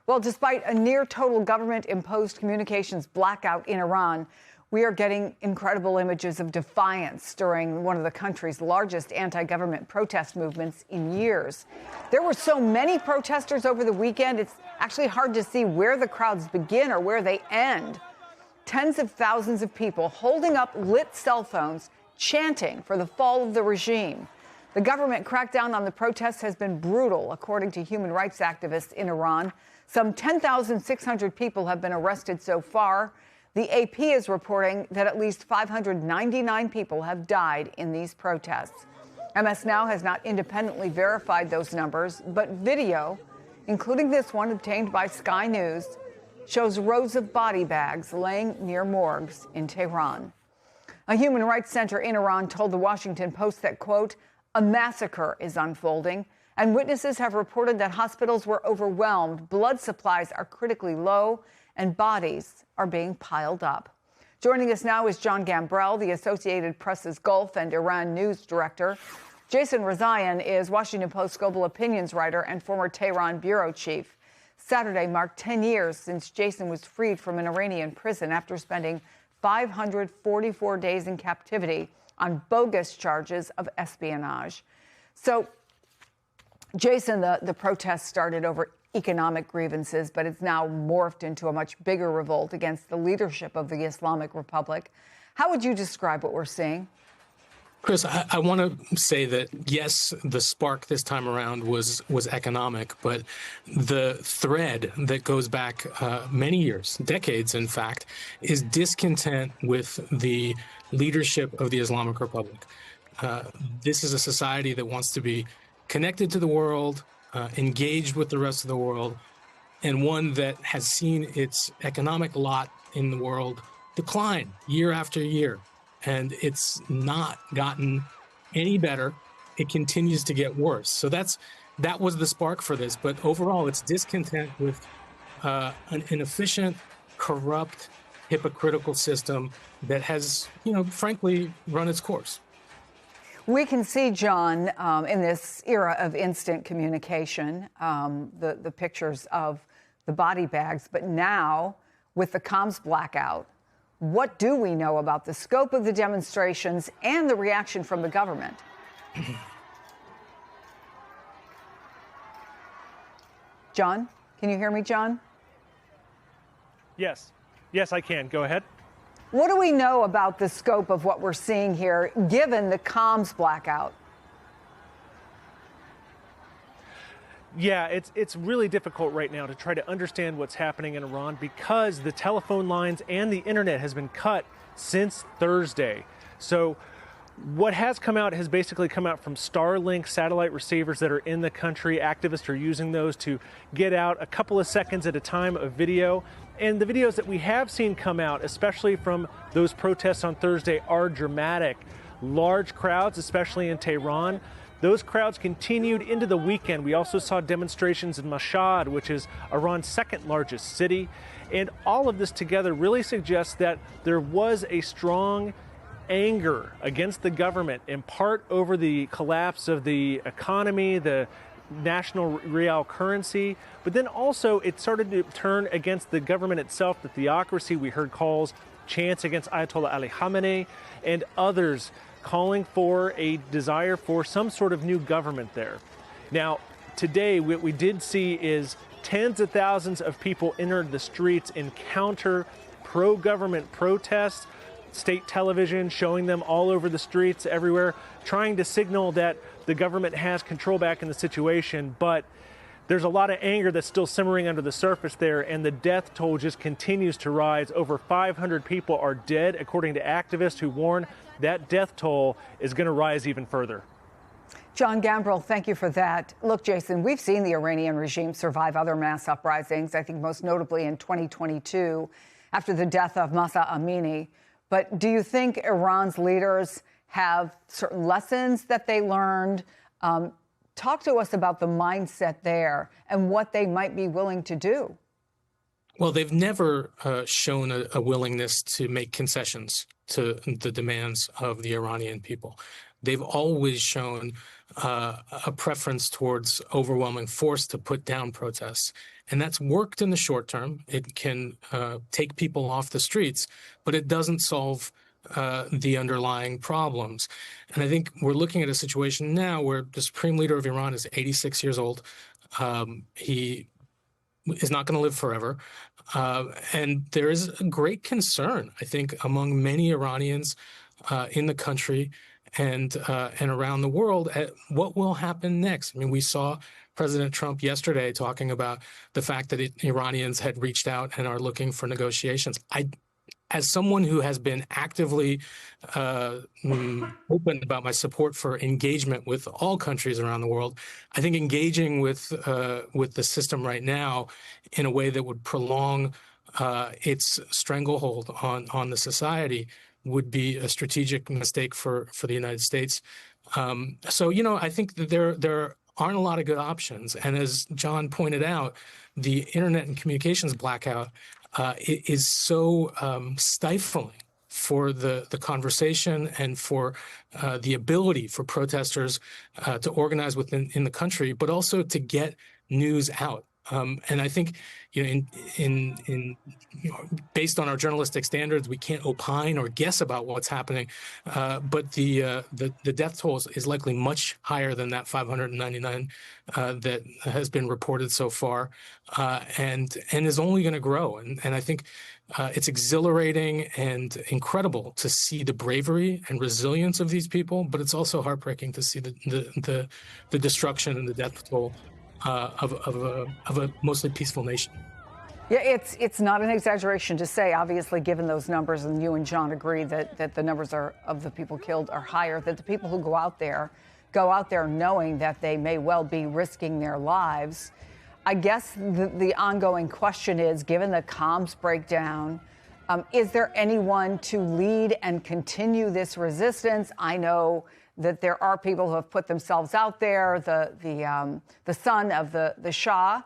Well, despite a near total government-imposed communications blackout in Iran, we are getting incredible images of defiance during one of the country's largest anti-government protest movements in years. There were so many protesters over the weekend, it's actually hard to see where the crowds begin or where they end. Tens of thousands of people holding up lit cell phones, chanting for the fall of the regime. The government crackdown on the protests has been brutal, according to human rights activists in Iran. Some 10,600 people have been arrested so far. The AP is reporting that at least 599 people have died in these protests. MS Now has not independently verified those numbers, but video, including this one obtained by Sky News, shows rows of body bags laying near morgues in Tehran. A human rights center in Iran told the Washington Post that, quote, a massacre is unfolding, and witnesses have reported that hospitals were overwhelmed, blood supplies are critically low, and bodies are being piled up. Joining us now is John Gambrell, the Associated Press's Gulf and Iran news director. Jason Rezaian is Washington Post global opinions writer and former Tehran bureau chief. Saturday marked 10 years since Jason was freed from an Iranian prison after spending 544 days in captivity on bogus charges of espionage. So, Jason, the protests started over economic grievances, but it's now morphed into a much bigger revolt against the leadership of the Islamic Republic. How would you describe what we're seeing? Chris, I want to say that, yes, the spark this time around was economic, but the thread that goes back many years, decades, in fact, is discontent with the leadership of the Islamic Republic. This is a society that wants to be connected to the world, engaged with the rest of the world, and one that has seen its economic lot in the world decline year after year. And it's not gotten any better. It continues to get worse. So that was the spark for this. But overall, it's discontent with an inefficient, corrupt, hypocritical system that has, frankly, run its course. We can see, John, in this era of instant communication, the pictures of the body bags. But now, with the comms blackout, what do we know about the scope of the demonstrations and the reaction from the government? John, can you hear me, John? Yes. Yes, I can. Go ahead. What do we know about the scope of what we're seeing here, given the comms blackout? Yeah, it's really difficult right now to try to understand what's happening in Iran because the telephone lines and the internet has been cut since Thursday. So what has come out has basically come out from Starlink satellite receivers that are in the country. Activists are using those to get out a couple of seconds at a time of video. And the videos that we have seen come out, especially from those protests on Thursday, are dramatic. Large crowds, especially in Tehran. Those crowds continued into the weekend. We also saw demonstrations in Mashhad, which is Iran's second largest city. And all of this together really suggests that there was a strong anger against the government, in part over the collapse of the economy, the national real currency, but then also it started to turn against the government itself, the theocracy. We heard calls, chants against Ayatollah Ali Khamenei and others calling for a desire for some sort of new government there. Now, today, what we did see is tens of thousands of people entered the streets in counter pro-government protests, state television showing them all over the streets everywhere, trying to signal that the government has control back in the situation. But there's a lot of anger that's still simmering under the surface there, and the death toll just continues to rise. Over 500 people are dead, according to activists who warn that death toll is going to rise even further. John Gambrell, thank you for that. Look, Jason, we've seen the Iranian regime survive other mass uprisings, I think most notably in 2022 after the death of Mahsa Amini. But do you think Iran's leaders have certain lessons that they learned? Talk to us about the mindset there and what they might be willing to do. Well, they've never shown a willingness to make concessions to the demands of the Iranian people. They've always shown a preference towards overwhelming force to put down protests. And that's worked in the short term. It can take people off the streets, but it doesn't solve the underlying problems. And I think we're looking at a situation now where the supreme leader of Iran is 86 years old. He is not going to live forever. And there is a great concern, I think, among many Iranians in the country and around the world at what will happen next. I mean, we saw President Trump yesterday talking about the fact that Iranians had reached out and are looking for negotiations. As someone who has been actively open about my support for engagement with all countries around the world, I think engaging with the system right now in a way that would prolong its stranglehold on the society would be a strategic mistake for the United States. So, I think that there aren't a lot of good options. And as John pointed out, the internet and communications blackout is so stifling for the conversation and for the ability for protesters to organize in the country, but also to get news out. And I think, based on our journalistic standards, we can't opine or guess about what's happening. But the death toll is likely much higher than that 599 that has been reported so far, and is only going to grow. And I think it's exhilarating and incredible to see the bravery and resilience of these people, but it's also heartbreaking to see the destruction and the death toll of a mostly peaceful nation. Yeah, it's not an exaggeration to say, obviously, given those numbers, and you and John agree that the numbers of the people killed are higher, that the people who go out there knowing that they may well be risking their lives. I guess the ongoing question is, given the comms breakdown, is there anyone to lead and continue this resistance? I know that there are people who have put themselves out there. The son of the Shah,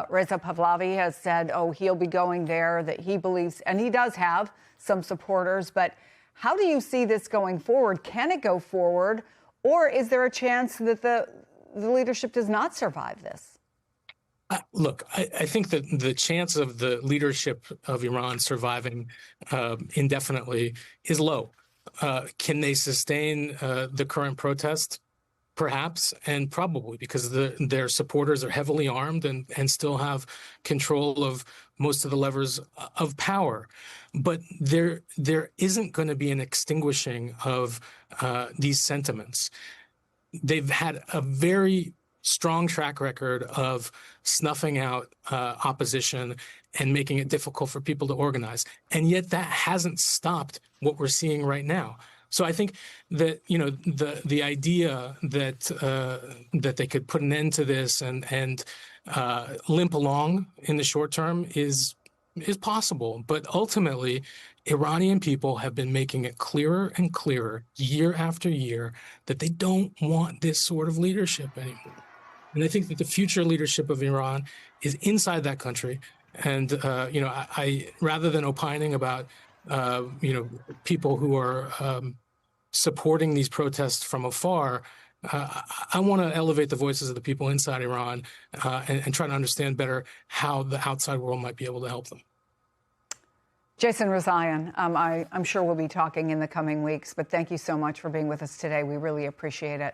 Reza Pahlavi, has said, he'll be going there, that he believes, and he does have some supporters. But how do you see this going forward? Can it go forward? Or is there a chance that the leadership does not survive this? Look, I think that the chance of the leadership of Iran surviving indefinitely is low. Can they sustain the current protest? Perhaps, and probably, because their supporters are heavily armed and still have control of most of the levers of power. But there isn't going to be an extinguishing of these sentiments. They've had a very strong track record of snuffing out opposition and making it difficult for people to organize. And yet that hasn't stopped what we're seeing right now. So I think that, the idea that they could put an end to this and limp along in the short term is possible. But ultimately, Iranian people have been making it clearer and clearer year after year that they don't want this sort of leadership anymore. And I think that the future leadership of Iran is inside that country. And, I rather than opining about, people who are supporting these protests from afar, I want to elevate the voices of the people inside Iran and try to understand better how the outside world might be able to help them. Jason Rezaian, I'm sure we'll be talking in the coming weeks, but thank you so much for being with us today. We really appreciate it.